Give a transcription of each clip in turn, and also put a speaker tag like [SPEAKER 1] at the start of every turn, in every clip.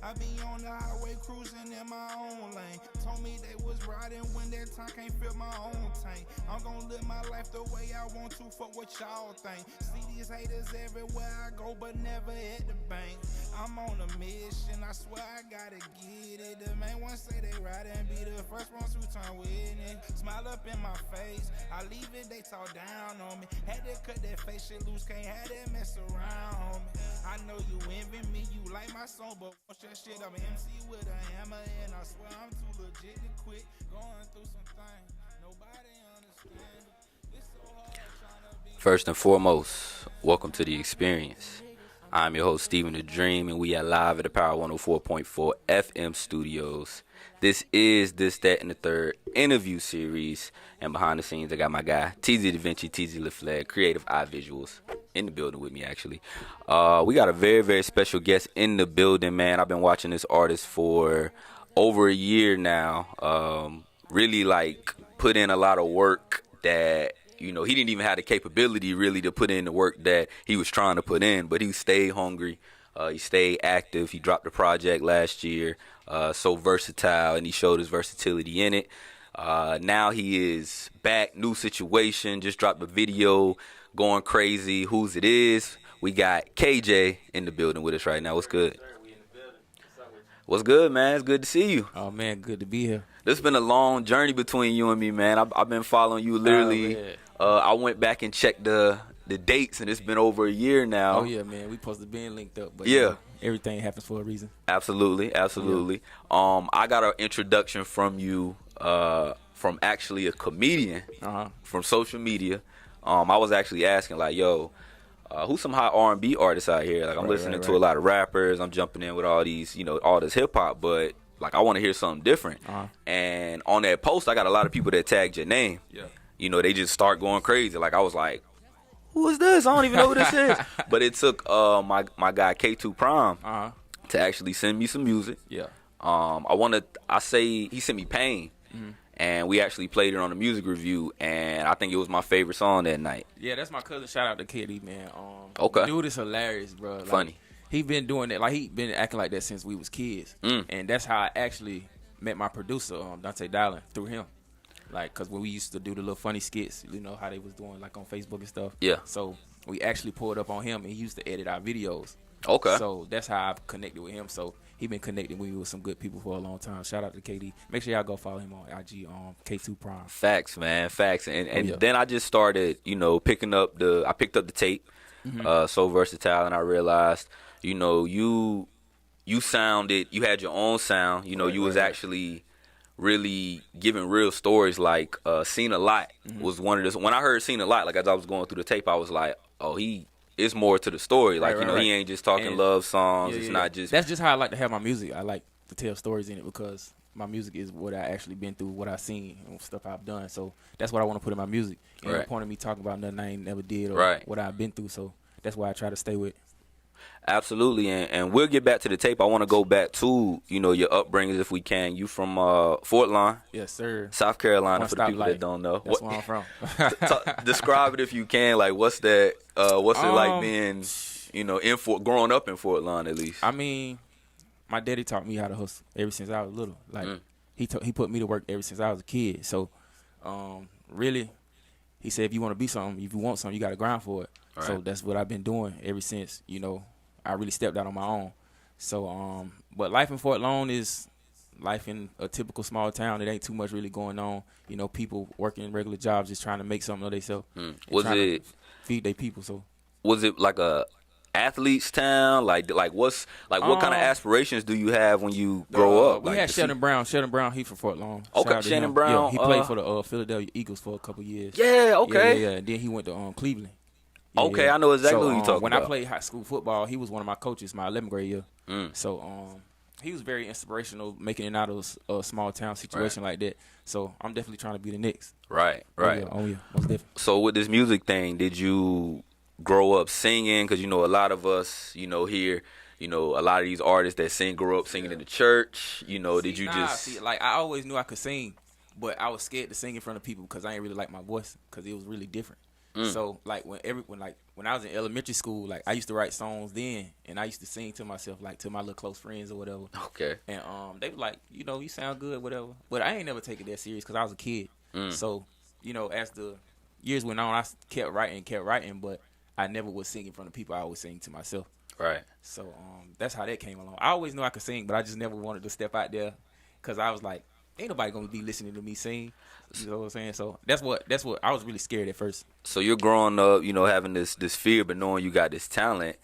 [SPEAKER 1] I be on the highway cruising in my own lane. Told me they was riding when that time can't fill my own tank. I'm gonna live my life the way I want to, fuck what y'all think. See these haters everywhere I go, but never at the bank. I'm on a mission, I swear I gotta get it. The main ones say they ride and be the first ones who turn witness. Smile up in my face, I leave it, they talk down on me. Had to cut that face shit loose, can't have that mess around me. I know you envy me, you like my song, but watch that shit. I'm an MC with a hammer, and I swear I'm too legit to quit. Going through some things, nobody understand. It's so hard trying to be.
[SPEAKER 2] First and foremost, welcome to the experience. I'm your host, Stephen the Dream, and we are live at the Power 104.4 FM studios. This is This, That, and the Third interview series. And behind the scenes, I got my guy, TZ Da Vinci, TZ LaFleur, Creative Eye Visuals, in the building with me, actually. We got a very, very special guest in the building, man. I've been watching this artist for over a year now. Really, put in a lot of work that, he didn't even have the capability, really, to put in the work that he was trying to put in. But he stayed hungry. He stayed active. He dropped a project last year, so versatile, and he showed his versatility in it. Now he is back, new situation, just dropped a video, going crazy. Whose it is? We got KJ in the building with us right now. What's good? What's good, man? It's good to see you.
[SPEAKER 3] Oh, man, good to be here.
[SPEAKER 2] This has been a long journey between you and me, man. I've been following you literally. I went back and checked the dates, and it's been over a year now.
[SPEAKER 3] Oh, yeah, man. We supposed to be linked up. But,
[SPEAKER 2] yeah.
[SPEAKER 3] Everything happens for a reason.
[SPEAKER 2] Absolutely. Yeah. I got an introduction from you from actually a comedian from social media. I was actually asking, who's some hot R&B artists out here? I'm listening to a lot of rappers. I'm jumping in with all these, all this hip-hop, but I want to hear something different. And on that post, I got a lot of people that tagged your name.
[SPEAKER 3] Yeah.
[SPEAKER 2] They just start going crazy. I was like, who is this? I don't even know who this is. But it took my guy K2 Prime to actually send me some music.
[SPEAKER 3] Yeah.
[SPEAKER 2] He sent me Pain. Mm-hmm. And we actually played it on the music review, and I think it was my favorite song that night.
[SPEAKER 3] Yeah, that's my cousin. Shout out to KD, man.
[SPEAKER 2] Okay.
[SPEAKER 3] Dude is hilarious, bro.
[SPEAKER 2] Funny.
[SPEAKER 3] He been doing that. He been acting like that since we was kids. And that's how I actually met my producer, Dante Dowling, through him. Because when we used to do the little funny skits, how they was doing, on Facebook and stuff.
[SPEAKER 2] Yeah.
[SPEAKER 3] So we actually pulled up on him, and he used to edit our videos.
[SPEAKER 2] Okay.
[SPEAKER 3] So that's how I've connected with him. So he been connecting with some good people for a long time. Shout out to KD. Make sure y'all go follow him on IG, K2 Prime.
[SPEAKER 2] Facts, man. Facts. And then I just started, picking up the tape, So Versatile, and I realized, you sounded, you had your own sound. You was actually really giving real stories. Seen a Lot was one of this. When I heard Seen a Lot, as I was going through the tape, I was like, oh, it's more to the story. He ain't just talking love songs. It's not just.
[SPEAKER 3] That's just how I like to have my music. I like to tell stories in it because my music is what I actually been through, what I seen, and stuff I've done. So that's what I want to put in my music. And no point of me talking about nothing I ain't never did or what I've been through. So that's why I try to stay with.
[SPEAKER 2] Absolutely, and we'll get back to the tape. I want to go back to your upbringings if we can. You from Fort Lawn?
[SPEAKER 3] Yes, sir.
[SPEAKER 2] South Carolina, for the people that don't know.
[SPEAKER 3] That's where I'm from.
[SPEAKER 2] Describe it if you can. What's that? What's it like being, growing up in Fort Lawn at least?
[SPEAKER 3] I mean, my daddy taught me how to hustle ever since I was little. He put me to work ever since I was a kid. So, really, he said if you want to be something, if you want something, you got to grind for it. Right. So that's what I've been doing ever since, I really stepped out on my own. So, but life in Fort Lawn is life in a typical small town. It ain't too much really going on. People working regular jobs, just trying to make something of themselves.
[SPEAKER 2] Was it
[SPEAKER 3] feed their people? So,
[SPEAKER 2] was it like a athlete's town? What kind of aspirations do you have when you grow up?
[SPEAKER 3] We had Sheldon Brown. Sheldon Brown, he from Fort Lawn.
[SPEAKER 2] Okay, Sheldon Brown.
[SPEAKER 3] Yeah, he played for the Philadelphia Eagles for a couple years.
[SPEAKER 2] Yeah. Okay.
[SPEAKER 3] Yeah. And then he went to Cleveland.
[SPEAKER 2] Okay, I know exactly who you're talking about.
[SPEAKER 3] When I played high school football, he was one of my coaches my 11th grade year. So he was very inspirational making it out of a small town situation like that. So I'm definitely trying to be the next.
[SPEAKER 2] Right.
[SPEAKER 3] Oh yeah, most definitely.
[SPEAKER 2] So with this music thing, did you grow up singing? Because a lot of us, here, a lot of these artists that sing grow up singing in the church.
[SPEAKER 3] I always knew I could sing, but I was scared to sing in front of people because I ain't really like my voice because it was really different. So like when I was in elementary school, like I used to write songs then, and I used to sing to myself, like to my little close friends or whatever.
[SPEAKER 2] Okay.
[SPEAKER 3] And they were like, you know, you sound good, whatever. But I ain't never take it that serious because I was a kid. So, you know, as the years went on, I kept writing, but I never was singing in front of people. I always sing to myself.
[SPEAKER 2] Right.
[SPEAKER 3] So that's how that came along. I always knew I could sing, but I just never wanted to step out there because I was like, ain't nobody gonna be listening to me sing. You know what I'm saying? So that's what I was really scared at first.
[SPEAKER 2] So you're growing up, you know, having this fear, but knowing you got this talent.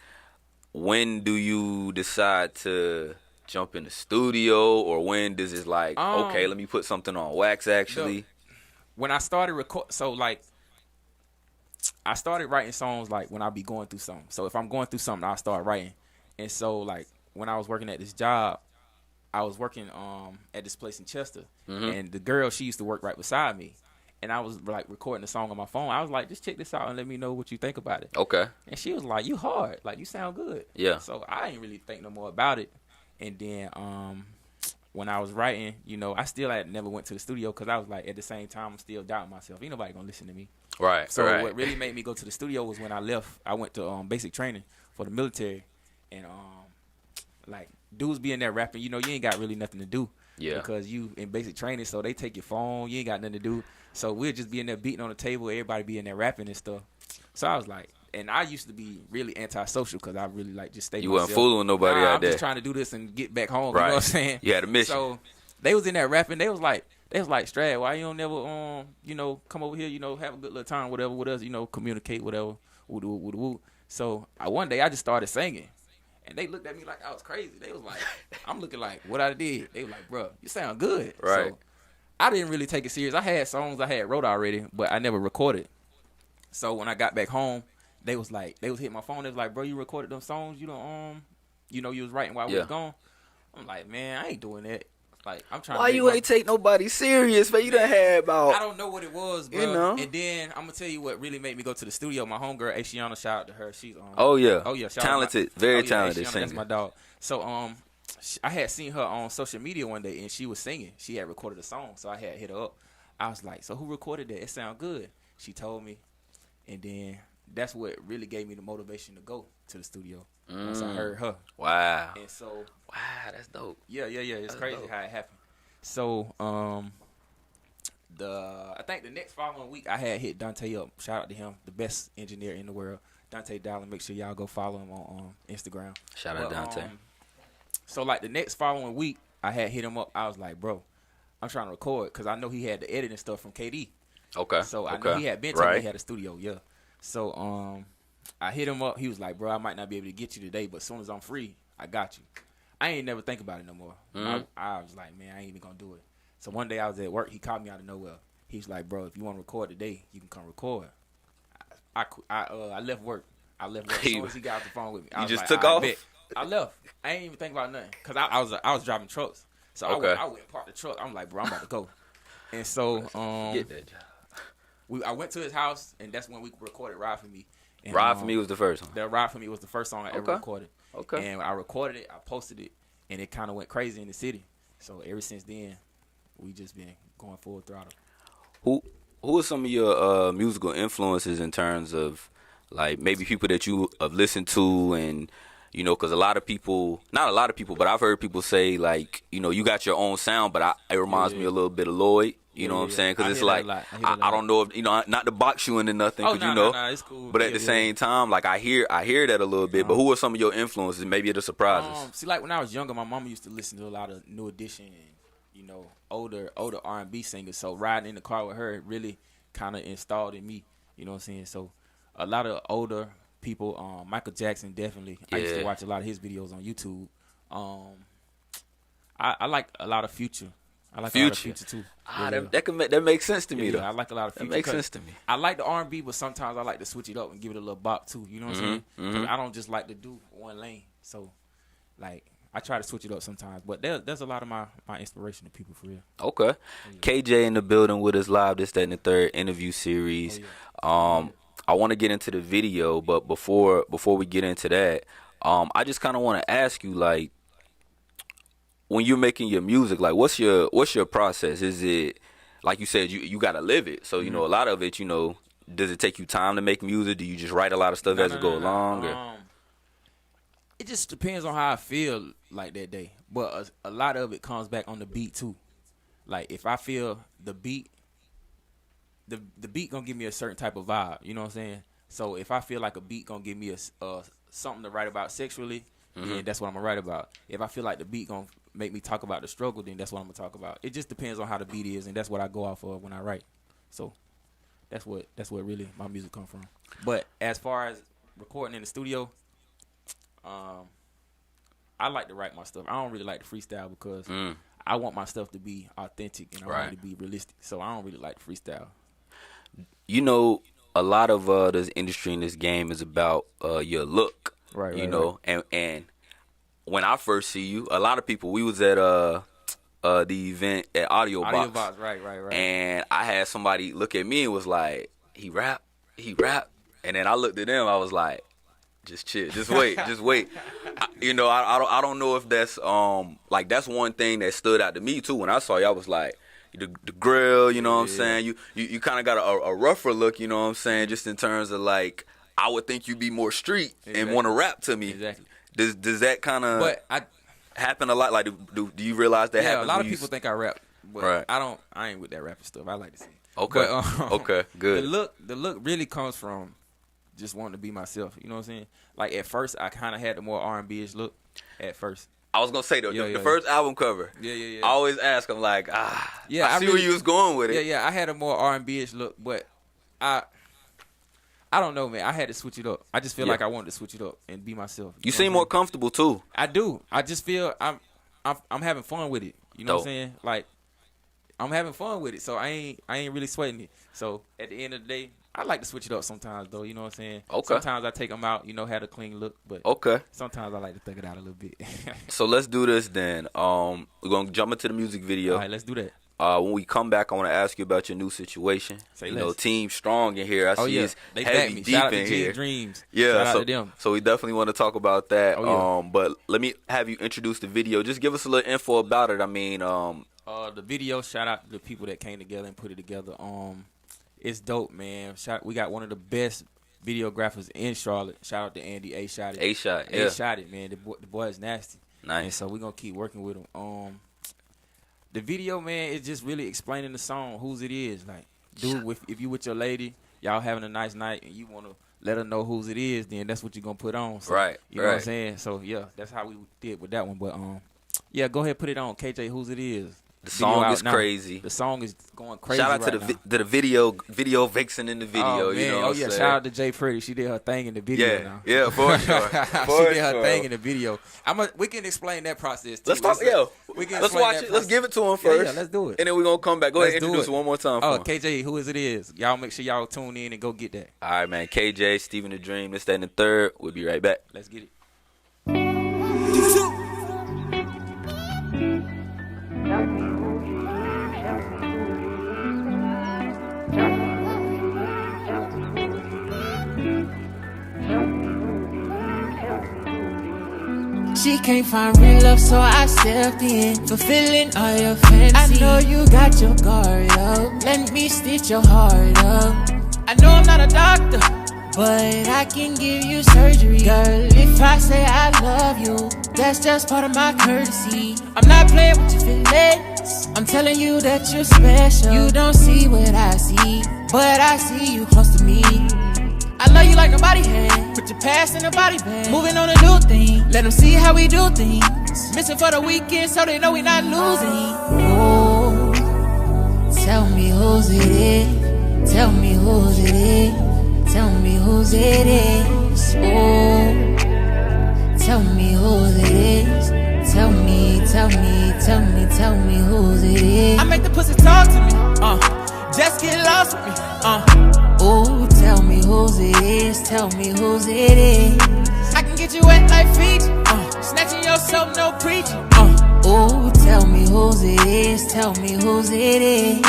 [SPEAKER 2] When do you decide to jump in the studio, or when does it like, okay, let me put something on wax? Actually,
[SPEAKER 3] when I started I started writing songs like when I be going through something. So if I'm going through something, I start writing. And so like when I was working at this job, I was working at this place in Chester, and the girl, she used to work right beside me, and I was like recording the song on my phone. I was like, just check this out and let me know what you think about it.
[SPEAKER 2] Okay.
[SPEAKER 3] And she was like, you hard, like you sound good.
[SPEAKER 2] Yeah.
[SPEAKER 3] So I didn't really think no more about it. And then when I was writing, you know, I still had never went to the studio because I was like, at the same time, I'm still doubting myself. Ain't nobody gonna listen to me.
[SPEAKER 2] Right.
[SPEAKER 3] So
[SPEAKER 2] right.
[SPEAKER 3] what really made me go to the studio was when I left. I went to basic training for the military, and like dudes be in there rapping. You know, you ain't got really nothing to do.
[SPEAKER 2] Yeah.
[SPEAKER 3] Because you in basic training, so they take your phone. You ain't got nothing to do. So we'll just be in there beating on the table. Everybody be in there rapping and stuff. So I was like, and I used to be really antisocial because I really like just stay.
[SPEAKER 2] You
[SPEAKER 3] myself.
[SPEAKER 2] wasn't fooling with nobody out
[SPEAKER 3] I'm
[SPEAKER 2] there.
[SPEAKER 3] just trying to do this and get back home.
[SPEAKER 2] Right.
[SPEAKER 3] You know what I'm saying?
[SPEAKER 2] You had a mission.
[SPEAKER 3] So they was in there rapping. They was like, Strad, why you don't never you know, come over here, you know, have a good little time, whatever with us, you know, communicate, whatever. Woo. So one day I just started singing. And they looked at me like I was crazy. They was like, I'm looking like what I did. They was like, bro, you sound good.
[SPEAKER 2] Right.
[SPEAKER 3] So I didn't really take it serious. I had songs I had wrote already, but I never recorded. So when I got back home, they was hitting my phone. They was like, bro, you recorded them songs? You don't you know, you was writing while we was gone. I'm like, man, I ain't doing that. Like, I'm trying.
[SPEAKER 2] Why you ain't take nobody serious, man? You done had about.
[SPEAKER 3] I don't know what it was, bro.
[SPEAKER 2] You know.
[SPEAKER 3] And then I'm gonna tell you what really made me go to the studio. My homegirl, Ashiana, shout out to her. She's
[SPEAKER 2] Oh yeah.
[SPEAKER 3] Talented,
[SPEAKER 2] very talented
[SPEAKER 3] Ashiana,
[SPEAKER 2] singer.
[SPEAKER 3] that's my dog. So I had seen her on social media one day, and she was singing. She had recorded a song, so I had hit her up. I was like, so who recorded that? It sound good. She told me, and then that's what really gave me the motivation to go to the studio. Once I heard her.
[SPEAKER 2] Wow.
[SPEAKER 3] And so.
[SPEAKER 2] Wow, that's dope.
[SPEAKER 3] Yeah. It's
[SPEAKER 2] That's
[SPEAKER 3] crazy
[SPEAKER 2] dope.
[SPEAKER 3] how it happened. So, I think the next following week I had hit Dante up. Shout out to him, the best engineer in the world, Dante Dallin. Make sure y'all go follow him on Instagram.
[SPEAKER 2] Shout out Dante.
[SPEAKER 3] So like the next following week, I had hit him up. I was like, bro, I'm trying to record because I know he had the editing stuff from KD.
[SPEAKER 2] Okay.
[SPEAKER 3] So I know he had been telling me he had a studio. Yeah. So I hit him up. He was like, bro, I might not be able to get you today, but as soon as I'm free, I got you. I ain't never think about it no more. I was like, man, I ain't even gonna do it. So one day I was at work. He called me out of nowhere. He was like, bro, if you want to record today, you can come record. I left work. As soon as he got off the phone with me. I
[SPEAKER 2] just
[SPEAKER 3] was
[SPEAKER 2] took
[SPEAKER 3] like,
[SPEAKER 2] off?
[SPEAKER 3] Bet. I left. I ain't even think about nothing because I was driving trucks. So I went and parked the truck. I'm like, bro, I'm about to go. And so
[SPEAKER 2] Get that job.
[SPEAKER 3] I went to his house, and that's when we recorded Ride For Me. And,
[SPEAKER 2] Ride For Me was the first one.
[SPEAKER 3] The Ride For Me was the first song I ever recorded.
[SPEAKER 2] Okay.
[SPEAKER 3] And I recorded it, I posted it, and it kind of went crazy in the city. So ever since then, we just been going full throttle.
[SPEAKER 2] Who are some of your musical influences in terms of like maybe people that you have listened to, and you know, because not a lot of people, but I've heard people say like, you know, you got your own sound, but it reminds me a little bit of Lloyd. You know what I'm saying? Because it's like I don't know if, you know, not to box you into nothing, because you know,
[SPEAKER 3] it's cool.
[SPEAKER 2] but at the same time, like I hear that a little bit. But who are some of your influences? Maybe it'll surprise us.
[SPEAKER 3] See, like when I was younger, my mama used to listen to a lot of New Edition and, you know, older R&B singers. So riding in the car with her really kind of installed in me. You know what I'm saying? So a lot of older people, Michael Jackson definitely. I used to watch a lot of his videos on YouTube. I like a lot of Future. I like a lot of Future too.
[SPEAKER 2] That makes sense to me though.
[SPEAKER 3] I like a lot of Future.
[SPEAKER 2] That makes sense to me.
[SPEAKER 3] I like the R&B, but sometimes I like to switch it up and give it a little bop too. You know what I'm saying? 'Cause I don't just like to do one lane. So, like, I try to switch it up sometimes. But there's a lot of my inspiration to people for real.
[SPEAKER 2] Okay. KJ in the building with us live. This, that, and the third interview series. I want to get into the video, but before we get into that, I just kind of want to ask you, like, when you're making your music, like, what's your process? Is it like you said, you got to live it? So you know, a lot of it, you know, does it take you time to make music? Do you just write a lot of stuff as you go along? Or?
[SPEAKER 3] It just depends on how I feel like that day. But a lot of it comes back on the beat too. Like if I feel the beat, the beat gonna give me a certain type of vibe. You know what I'm saying? So if I feel like a beat gonna give me a something to write about sexually, then that's what I'm gonna write about. If I feel like the beat gonna make me talk about the struggle, then that's what I'm gonna talk about. It just depends on how the beat is, and that's what I go off of when I write. So that's what really my music come from. But as far as recording in the studio, I like to write my stuff. I don't really like to freestyle because I want my stuff to be authentic and I want it to be realistic. So I don't really like to freestyle.
[SPEAKER 2] You know, a lot of this industry in this game is about your look. Right. You know, and when I first see you, a lot of people, we was at the event at Audio Box.
[SPEAKER 3] Right.
[SPEAKER 2] And I had somebody look at me and was like, he rap. And then I looked at them, I was like, just chill, just wait. I don't know if that's like that's one thing that stood out to me too. When I saw you, I was like, the grill, you know what I'm saying? You kind of got a rougher look, you know what I'm saying? Just in terms of like, I would think you'd be more street and want to rap to me.
[SPEAKER 3] Exactly.
[SPEAKER 2] Does that kind of happen a lot? Like, do you realize that happens?
[SPEAKER 3] Yeah, a lot of people think I rap, but I ain't with that rapping stuff. I like to sing.
[SPEAKER 2] Okay.
[SPEAKER 3] But,
[SPEAKER 2] okay. Good.
[SPEAKER 3] The look really comes from just wanting to be myself. You know what I'm saying? Like at first, I kind of had the more R&B-ish look. At first,
[SPEAKER 2] I was gonna say the first album cover.
[SPEAKER 3] Yeah.
[SPEAKER 2] I always ask them like, I see
[SPEAKER 3] really,
[SPEAKER 2] where you was going with it.
[SPEAKER 3] Yeah. I had a more R&B-ish look, but I don't know, man. I had to switch it up. I just feel like I wanted to switch it up and be myself.
[SPEAKER 2] You seem more comfortable too.
[SPEAKER 3] I do. I just feel I'm having fun with it. You know what I'm saying? Like I'm having fun with it, so I ain't really sweating it. So at the end of the day, I like to switch it up sometimes, though. You know what I'm saying?
[SPEAKER 2] Okay.
[SPEAKER 3] Sometimes I take them out, had a clean look, but sometimes I like to thug it out a little bit.
[SPEAKER 2] So let's do this then. We're gonna jump into the music video.
[SPEAKER 3] All right, let's do that.
[SPEAKER 2] When we come back, I want to ask you about your new situation. Team Strong in here. I see it's
[SPEAKER 3] they
[SPEAKER 2] heavy
[SPEAKER 3] me.
[SPEAKER 2] deep
[SPEAKER 3] Shout out
[SPEAKER 2] in
[SPEAKER 3] to
[SPEAKER 2] here.
[SPEAKER 3] Dreams.
[SPEAKER 2] Yeah,
[SPEAKER 3] shout out to them.
[SPEAKER 2] So we definitely want to talk about that.
[SPEAKER 3] Oh, yeah.
[SPEAKER 2] But let me have you introduce the video. Just give us a little info about it. I mean,
[SPEAKER 3] the video. Shout out to the people that came together and put it together. It's dope, man. We got one of the best videographers in Charlotte. Shout out to Andy A-Shot It. A-Shot It, man. The boy is nasty.
[SPEAKER 2] Nice.
[SPEAKER 3] And so we're going to keep working with him. The video, man, is just really explaining the song, whose it is. Like, dude, if you with your lady, y'all having a nice night, and you want to let her know whose it is, then that's what you're going to put on. So, you know what I'm saying? So, yeah, that's how we did with that one. But, yeah, go ahead, put it on. KJ, whose it is.
[SPEAKER 2] The song is crazy.
[SPEAKER 3] The song is going crazy.
[SPEAKER 2] Shout out to the video vixen in the video.
[SPEAKER 3] Oh, man.
[SPEAKER 2] You know what I'm saying?
[SPEAKER 3] Shout out to Jay Pretty. She did her thing in the video now.
[SPEAKER 2] Yeah, for sure.
[SPEAKER 3] She did her thing in the video. We can explain that process too.
[SPEAKER 2] Let's talk. Let's watch it. Let's give it to him first.
[SPEAKER 3] Yeah, let's do it.
[SPEAKER 2] And then we're gonna come back. Go ahead and introduce it one more time.
[SPEAKER 3] KJ, who is it is? Y'all make sure y'all tune in and go get that.
[SPEAKER 2] All right, man. KJ, Steven the Dream. This, that, and the third. We'll be right back.
[SPEAKER 3] Let's get it.
[SPEAKER 4] She can't find real love, so I stepped in, fulfilling all your fantasy. I know you got your guard up, let me stitch your heart up. I know I'm not a doctor, but I can give you surgery. Girl, if I say I love you, that's just part of my courtesy. I'm not playing with your feelings, I'm telling you that you're special. You don't see what I see, but I see you close to me. I love you like nobody had. Put your past in a body bag. Moving on a new thing. Let them see how we do things. Missing for the weekend so they know we not losing. Oh, tell me whose it is. Tell me whose it is. Tell me whose it is. Oh, tell me whose it is. Tell me whose it is. I make the pussy talk to me. Just get lost with me. Oh, tell me whose it is, tell me whose it is. I can get you wet like Fiji, snatching yourself, no preaching. Oh, tell me whose it is, tell me whose it is.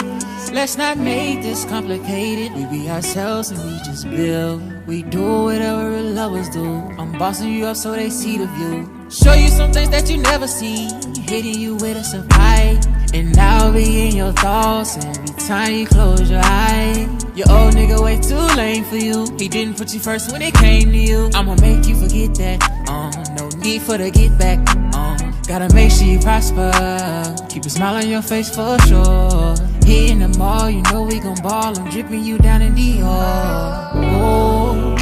[SPEAKER 4] Let's not make this complicated. We be ourselves and we just build. We do whatever real lovers do. I'm bossing you up so they see the view. Show you some things that you never seen. Hitting you with a surprise. And I'll be in your thoughts every time you close your eyes. Your old nigga way too lame for you. He didn't put you first when it came to you. I'ma make you forget that. No need for the get back. Gotta make sure you prosper. Keep a smile on your face for sure. Here in the mall, you know we gon' ball. I'm dripping you down in Dior. Oh,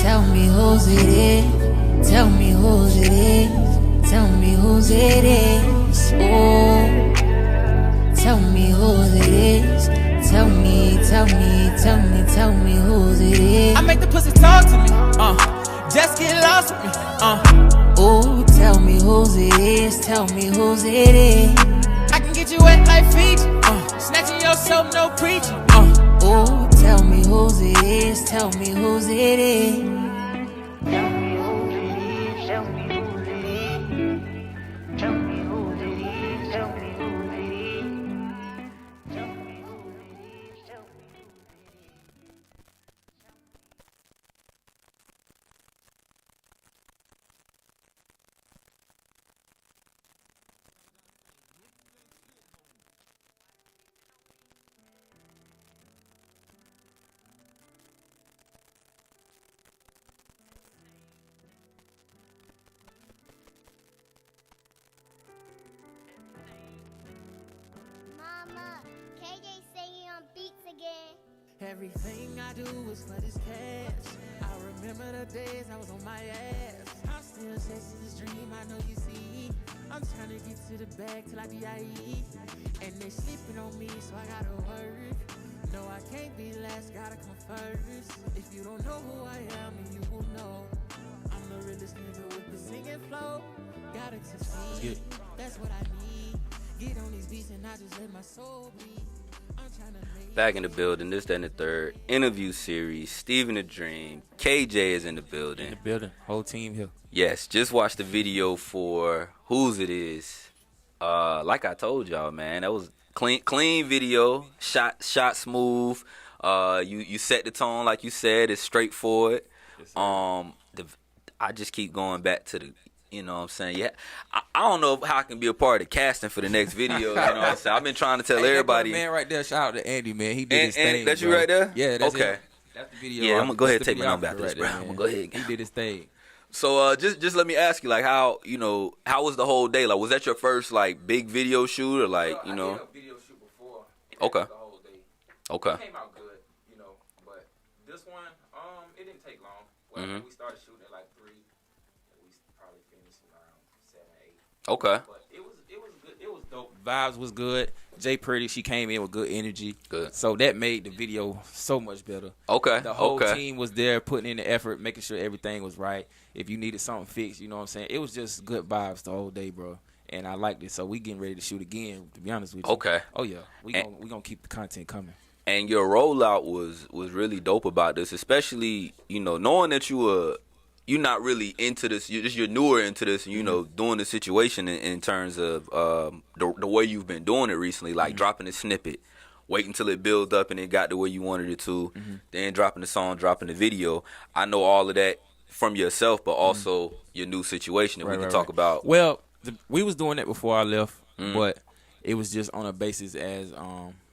[SPEAKER 4] tell me whose it is. Tell me whose it is. Tell me whose it is. Oh, tell me whose it is. Tell me, tell me, tell me, tell me whose it is. I make the pussy talk to me, just get lost with me, Oh, tell me whose it is, tell me whose it is. I can get you wet like Fiji, snatching your soap, no preaching, Oh, tell me whose it is, tell me whose it is.
[SPEAKER 5] Tell me whose it is, tell me whose it is. Tell me whose it is, tell me whose it is. Tell me whose it is, tell me whose it is.
[SPEAKER 6] Mama, KJ singing on beats again.
[SPEAKER 4] Everything I do is for this cash. I remember the days I was on my ass. I'm still chasing this dream, I know you see. I'm trying to get to the bag till I DIE. And they sleeping on me, so I gotta work. No, I can't be last, gotta come first. If you don't know who I am, then you will know. I'm the realest nigga with the singing flow. Gotta succeed, that's what I need. Get on these beats and I just let my soul bleed. I'm trying to make
[SPEAKER 2] Back in the building, this, that, and the third interview series. Steven the Dream, KJ is in the building.
[SPEAKER 3] In the building, whole team here.
[SPEAKER 2] Yes, just watched the video for Whose It Is. Like I told y'all, man, that was clean video, shot smooth. You set the tone like you said. It's straightforward.
[SPEAKER 3] Yes,
[SPEAKER 2] I just keep going back to the. You know what I'm saying? Yeah, I don't know how I can be a part of the casting for the next video. You know what I'm saying? I've been trying to tell everybody.
[SPEAKER 3] That man right there, shout out to Andy, man. He did his
[SPEAKER 2] And
[SPEAKER 3] thing.
[SPEAKER 2] that's you
[SPEAKER 3] bro.
[SPEAKER 2] right there?
[SPEAKER 3] Yeah, that's
[SPEAKER 2] okay.
[SPEAKER 3] him. That's the video.
[SPEAKER 2] Yeah, I'm gonna go ahead and take my number
[SPEAKER 3] after
[SPEAKER 2] after this, bro. I'm gonna go ahead.
[SPEAKER 3] He did his thing.
[SPEAKER 2] So just let me ask you, like, how was the whole day? Like, was that your first like big video shoot or like
[SPEAKER 3] I did a video shoot before.
[SPEAKER 2] Okay.
[SPEAKER 3] The whole day.
[SPEAKER 2] Okay.
[SPEAKER 3] It came out good, but this one, it didn't take long. Well, we started shooting at like 3, and we probably finished around 7, 8.
[SPEAKER 2] Okay.
[SPEAKER 3] But it was good. It was dope. Vibes was good. Jay Pretty, she came in with good energy.
[SPEAKER 2] Good.
[SPEAKER 3] So that made the video so much better.
[SPEAKER 2] Okay.
[SPEAKER 3] The whole
[SPEAKER 2] okay.
[SPEAKER 3] team was there putting in the effort, making sure everything was right. If you needed something fixed, you know what I'm saying? It was just good vibes the whole day, bro. And I liked it. So we getting ready to shoot again, to be honest with you.
[SPEAKER 2] Okay.
[SPEAKER 3] Oh, yeah. We gonna keep the content coming.
[SPEAKER 2] And your rollout was really dope about this, especially knowing that you're not really into this. You're newer into this, and doing the situation in terms of the way you've been doing it recently, like dropping a snippet, waiting until it builds up and it got the way you wanted it to, then dropping the song, dropping the video. I know all of that from yourself, but also your new situation that we can talk about.
[SPEAKER 3] Well, we was doing that before I left, but it was just on a basis as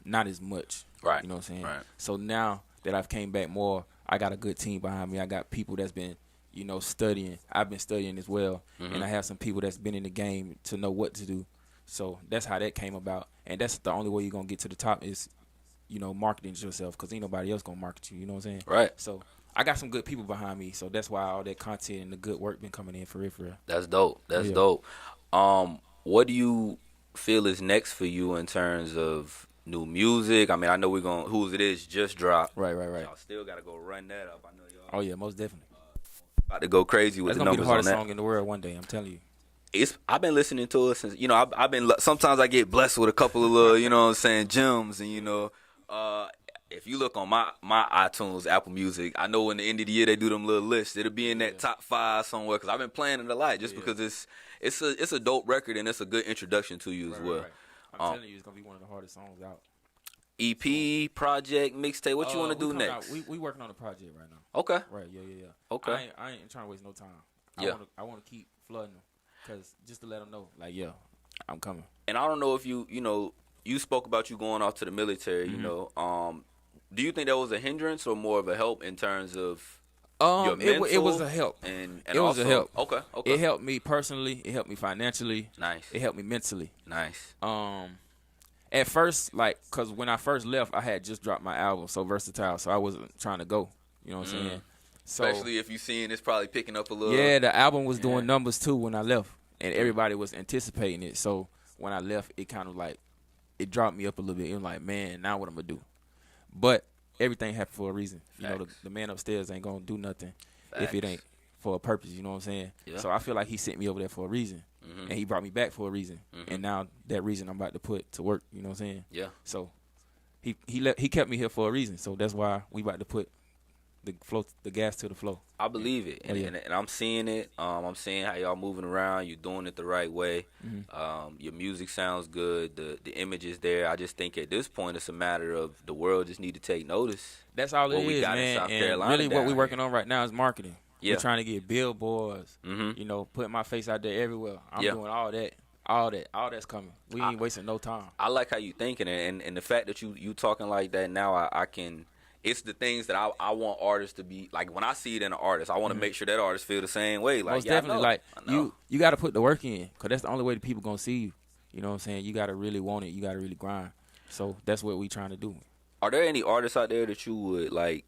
[SPEAKER 3] not as much.
[SPEAKER 2] Right.
[SPEAKER 3] You know what I'm saying?
[SPEAKER 2] Right.
[SPEAKER 3] So now that I've came back more, I got a good team behind me. I got people that's been, studying. I've been studying as well. And I have some people that's been in the game to know what to do. So that's how that came about. And that's the only way you're going to get to the top is, marketing yourself, because ain't nobody else going to market you. You know what I'm saying?
[SPEAKER 2] Right.
[SPEAKER 3] So I got some good people behind me. So that's why all that content and the good work been coming in for real.
[SPEAKER 2] That's dope. That's dope. What do you feel is next for you in terms of new music? I mean, I know we're going to, Whose It Is just dropped.
[SPEAKER 3] Right.
[SPEAKER 2] Y'all still got to go run that up. I know y'all
[SPEAKER 3] Oh, yeah, most definitely.
[SPEAKER 2] about to go crazy with
[SPEAKER 3] That's
[SPEAKER 2] the
[SPEAKER 3] going to be
[SPEAKER 2] numbers
[SPEAKER 3] the hardest
[SPEAKER 2] on that.
[SPEAKER 3] song in the world one day, I'm telling you.
[SPEAKER 2] I've been listening to it since, I've been, sometimes I get blessed with a couple of little, gems. And, if you look on my iTunes, Apple Music, I know in the end of the year they do them little lists. It'll be in that top 5 somewhere, because I've been playing it a lot just because it's a dope record and it's a good introduction to you as well.
[SPEAKER 3] Right. I'm telling you, it's going to be one of the hardest songs out.
[SPEAKER 2] EP, project, mixtape, what you want to do next?
[SPEAKER 3] We working on a project right now.
[SPEAKER 2] Okay.
[SPEAKER 3] Right, yeah.
[SPEAKER 2] Okay.
[SPEAKER 3] I ain't trying to waste no time. I want to keep flooding them, because just to let them know, like, yeah, I'm coming.
[SPEAKER 2] And I don't know if you spoke about you going off to the military, Do you think that was a hindrance or more of a help in terms of your mental?
[SPEAKER 3] It was a help.
[SPEAKER 2] And
[SPEAKER 3] it was
[SPEAKER 2] also,
[SPEAKER 3] a help.
[SPEAKER 2] Okay.
[SPEAKER 3] It helped me personally. It helped me financially.
[SPEAKER 2] Nice.
[SPEAKER 3] It helped me mentally.
[SPEAKER 2] Nice.
[SPEAKER 3] At first, like, cause when I first left, I had just dropped my album, So Versatile, so I wasn't trying to go. You know what I'm saying? So,
[SPEAKER 2] especially if you seeing it's probably picking up a little.
[SPEAKER 3] yeah, the album was doing numbers too when I left, and everybody was anticipating it. So when I left, it kind of like it dropped me up a little bit. It was like, man, now what I'm gonna do? But everything happened for a reason. You know, the man upstairs ain't gonna do nothing if it ain't for a purpose. You know what I'm saying? Yeah. So I feel like he sent me over there for a reason, and he brought me back for a reason, and now that reason I'm about to put to work. You know what I'm saying?
[SPEAKER 2] Yeah.
[SPEAKER 3] So he kept me here for a reason. So that's why we about to put the gas to the flow.
[SPEAKER 2] I believe it, and I'm seeing it. I'm seeing how y'all moving around. You're doing it the right way. Your music sounds good. The image is there. I just think at this point it's a matter of the world just need to take notice.
[SPEAKER 3] That's all it is, man. And really, what we're working on right now is marketing. Yeah. We're trying to get billboards. You know, put my face out there everywhere. I'm doing all that. All that's coming. We ain't wasting no time.
[SPEAKER 2] I like how you thinking, and the fact that you talking like that now, I can. It's the things that I want artists to be like. When I see it in an artist, I want to make sure that artist feel the same way. Like,
[SPEAKER 3] most definitely, like you got to put the work in, because that's the only way the people gonna see you. You know what I'm saying? You got to really want it. You got to really grind. So that's what we trying to do.
[SPEAKER 2] Are there any artists out there that you would like?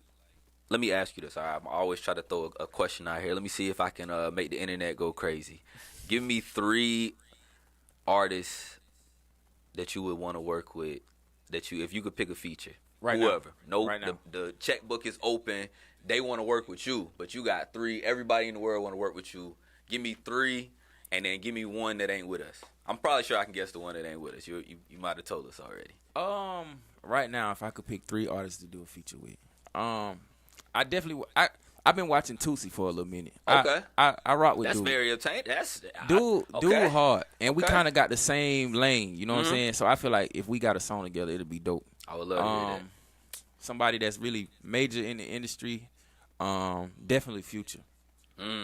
[SPEAKER 2] Let me ask you this. All right, I always try to throw a question out here. Let me see if I can make the internet go crazy. Give me 3 artists that you would want to work with. That you, if you could pick a feature.
[SPEAKER 3] Right
[SPEAKER 2] whoever.
[SPEAKER 3] Now.
[SPEAKER 2] No,
[SPEAKER 3] right now.
[SPEAKER 2] The checkbook is open. They want to work with you, but you got 3. Everybody in the world want to work with you. Give me 3, and then give me 1 that ain't with us. I'm probably sure I can guess the one that ain't with us. You might have told us already.
[SPEAKER 3] Right now, if I could pick 3 artists to do a feature with, I definitely I've been watching Tootsie for a little minute.
[SPEAKER 2] Okay.
[SPEAKER 3] I rock with
[SPEAKER 2] That's
[SPEAKER 3] dude.
[SPEAKER 2] very obtained.
[SPEAKER 3] Dude hard, and we kind of got the same lane. You know what I'm saying? So I feel like if we got a song together, it'll be dope.
[SPEAKER 2] I would love to hear that.
[SPEAKER 3] Somebody that's really major in the industry, definitely Future.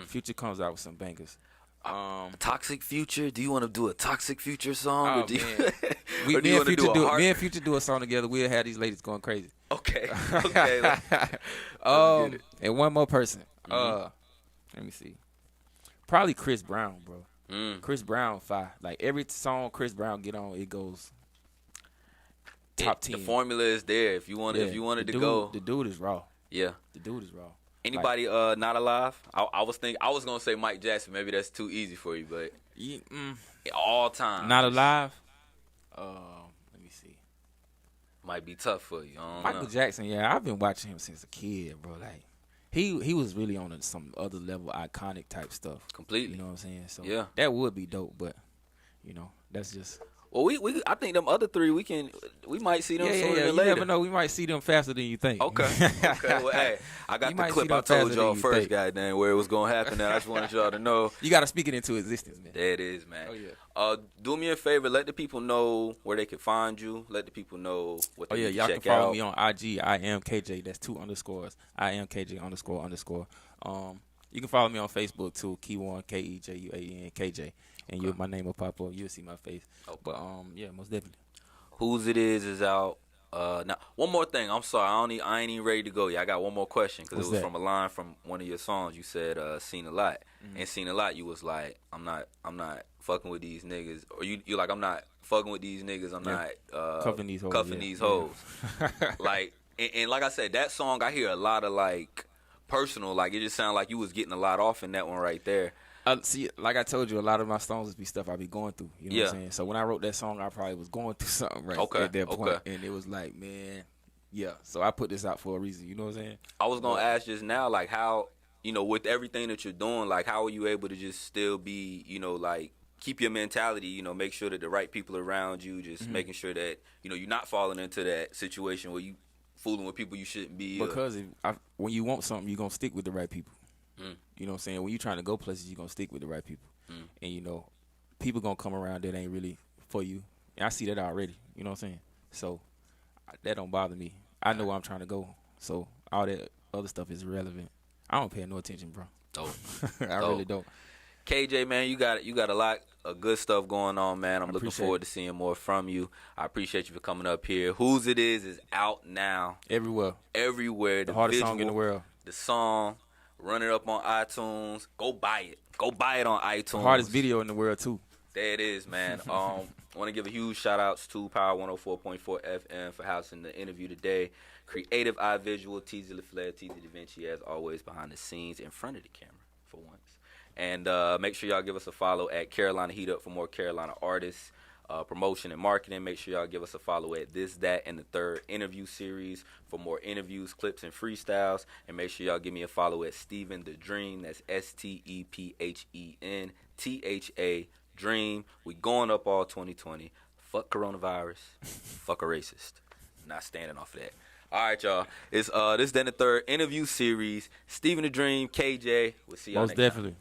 [SPEAKER 3] Future comes out with some bangers.
[SPEAKER 2] Toxic Future? Do you want to do a Toxic Future song?
[SPEAKER 3] Oh, man. Me and Future do a song together. We'll have these ladies going crazy.
[SPEAKER 2] Okay.
[SPEAKER 3] And one more person. Let me see. Probably Chris Brown, bro. Chris Brown, fire. Like every song Chris Brown get on, it goes top 10.
[SPEAKER 2] The formula is there. If you wanted to go,
[SPEAKER 3] the dude is raw.
[SPEAKER 2] Yeah,
[SPEAKER 3] the dude is raw.
[SPEAKER 2] Anybody not alive? I was gonna say Mike Jackson. Maybe that's too easy for you, but all time
[SPEAKER 3] not alive. Let me see.
[SPEAKER 2] Might be tough for you.
[SPEAKER 3] Michael Jackson. Yeah, I've been watching him since a kid, bro. Like he was really on some other level, iconic type stuff.
[SPEAKER 2] Completely.
[SPEAKER 3] You know what I'm saying? So
[SPEAKER 2] yeah,
[SPEAKER 3] that would be dope. But you know, that's just.
[SPEAKER 2] Well, we I think them other 3 we might see them sooner than
[SPEAKER 3] you
[SPEAKER 2] later.
[SPEAKER 3] You never know. We might see them faster than you think.
[SPEAKER 2] Okay. Well, hey, I got the clip I told y'all first, goddamn, where it was gonna happen. I just wanted y'all to know.
[SPEAKER 3] You gotta speak it into existence, man.
[SPEAKER 2] There it is, man.
[SPEAKER 3] Oh yeah.
[SPEAKER 2] Do me a favor. Let the people know where they can find you. Let the people know what they need to
[SPEAKER 3] y'all
[SPEAKER 2] check
[SPEAKER 3] can follow
[SPEAKER 2] out.
[SPEAKER 3] me on IG. I am KJ. That's 2 underscores. I am KJ __. You can follow me on Facebook too. Key1 KEJUAN KJ. And my name will pop up. You'll see my face. Okay. But yeah, most definitely.
[SPEAKER 2] Whose It Is out. Now, one more thing. I'm sorry. I ain't even ready to go yet. I got one more question because it was from a line from one of your songs. You said "Seen a Lot," and "Seen a Lot." You was like, "I'm not fucking with these niggas," or you like, "I'm not fucking with these niggas. I'm not
[SPEAKER 3] cuffing these hoes."
[SPEAKER 2] These hoes. Like, and like I said, that song I hear a lot of like personal. Like it just sounded like you was getting a lot off in that one right there.
[SPEAKER 3] See, like I told you, a lot of my songs be stuff I be going through. You know what I'm saying? So when I wrote that song, I probably was going through something at that point. And it was like, man, yeah. So I put this out for a reason. You know what I'm saying?
[SPEAKER 2] I was going to ask just now, like how, with everything that you're doing, like how are you able to just still be, like keep your mentality, make sure that the right people around you, just making sure that, you're not falling into that situation where you fooling with people you shouldn't be.
[SPEAKER 3] Because when you want something, you're going to stick with the right people. You know what I'm saying? When you're trying to go places, you're going to stick with the right people. And, people going to come around that ain't really for you. And I see that already. You know what I'm saying? So that don't bother me. I know where I'm trying to go. So all that other stuff is irrelevant. I don't pay no attention, bro.
[SPEAKER 2] Dope.
[SPEAKER 3] I really don't.
[SPEAKER 2] KJ, man, you got a lot good stuff going on, man. I'm looking forward to seeing more from you. I appreciate you for coming up here. Whose It Is out now.
[SPEAKER 3] Everywhere.
[SPEAKER 2] The
[SPEAKER 3] hardest
[SPEAKER 2] visual,
[SPEAKER 3] song in the world.
[SPEAKER 2] The song, run it up on iTunes. Go buy it. Go buy it on iTunes.
[SPEAKER 3] The hardest video in the world, too.
[SPEAKER 2] There it is, man. I want to give a huge shout-outs to Power 104.4 FM for hosting the interview today. Creative Eye Visual, TZ LaFleur, TZ Da Vinci, as always, behind the scenes, in front of the camera, for once. And make sure y'all give us a follow at Carolina Heat Up for more Carolina artists, promotion and marketing. Make sure y'all give us a follow at This, That, and the Third interview series for more interviews, clips, and freestyles. And make sure y'all give me a follow at Stephen the Dream. That's STEPHEN Dream. We going up all 2020. Fuck coronavirus. Fuck a racist. Not standing off of that. All right, y'all. It's This, That, and the Third interview series. Stephen the Dream, KJ. We'll see y'all
[SPEAKER 3] Most
[SPEAKER 2] next
[SPEAKER 3] definitely.
[SPEAKER 2] time.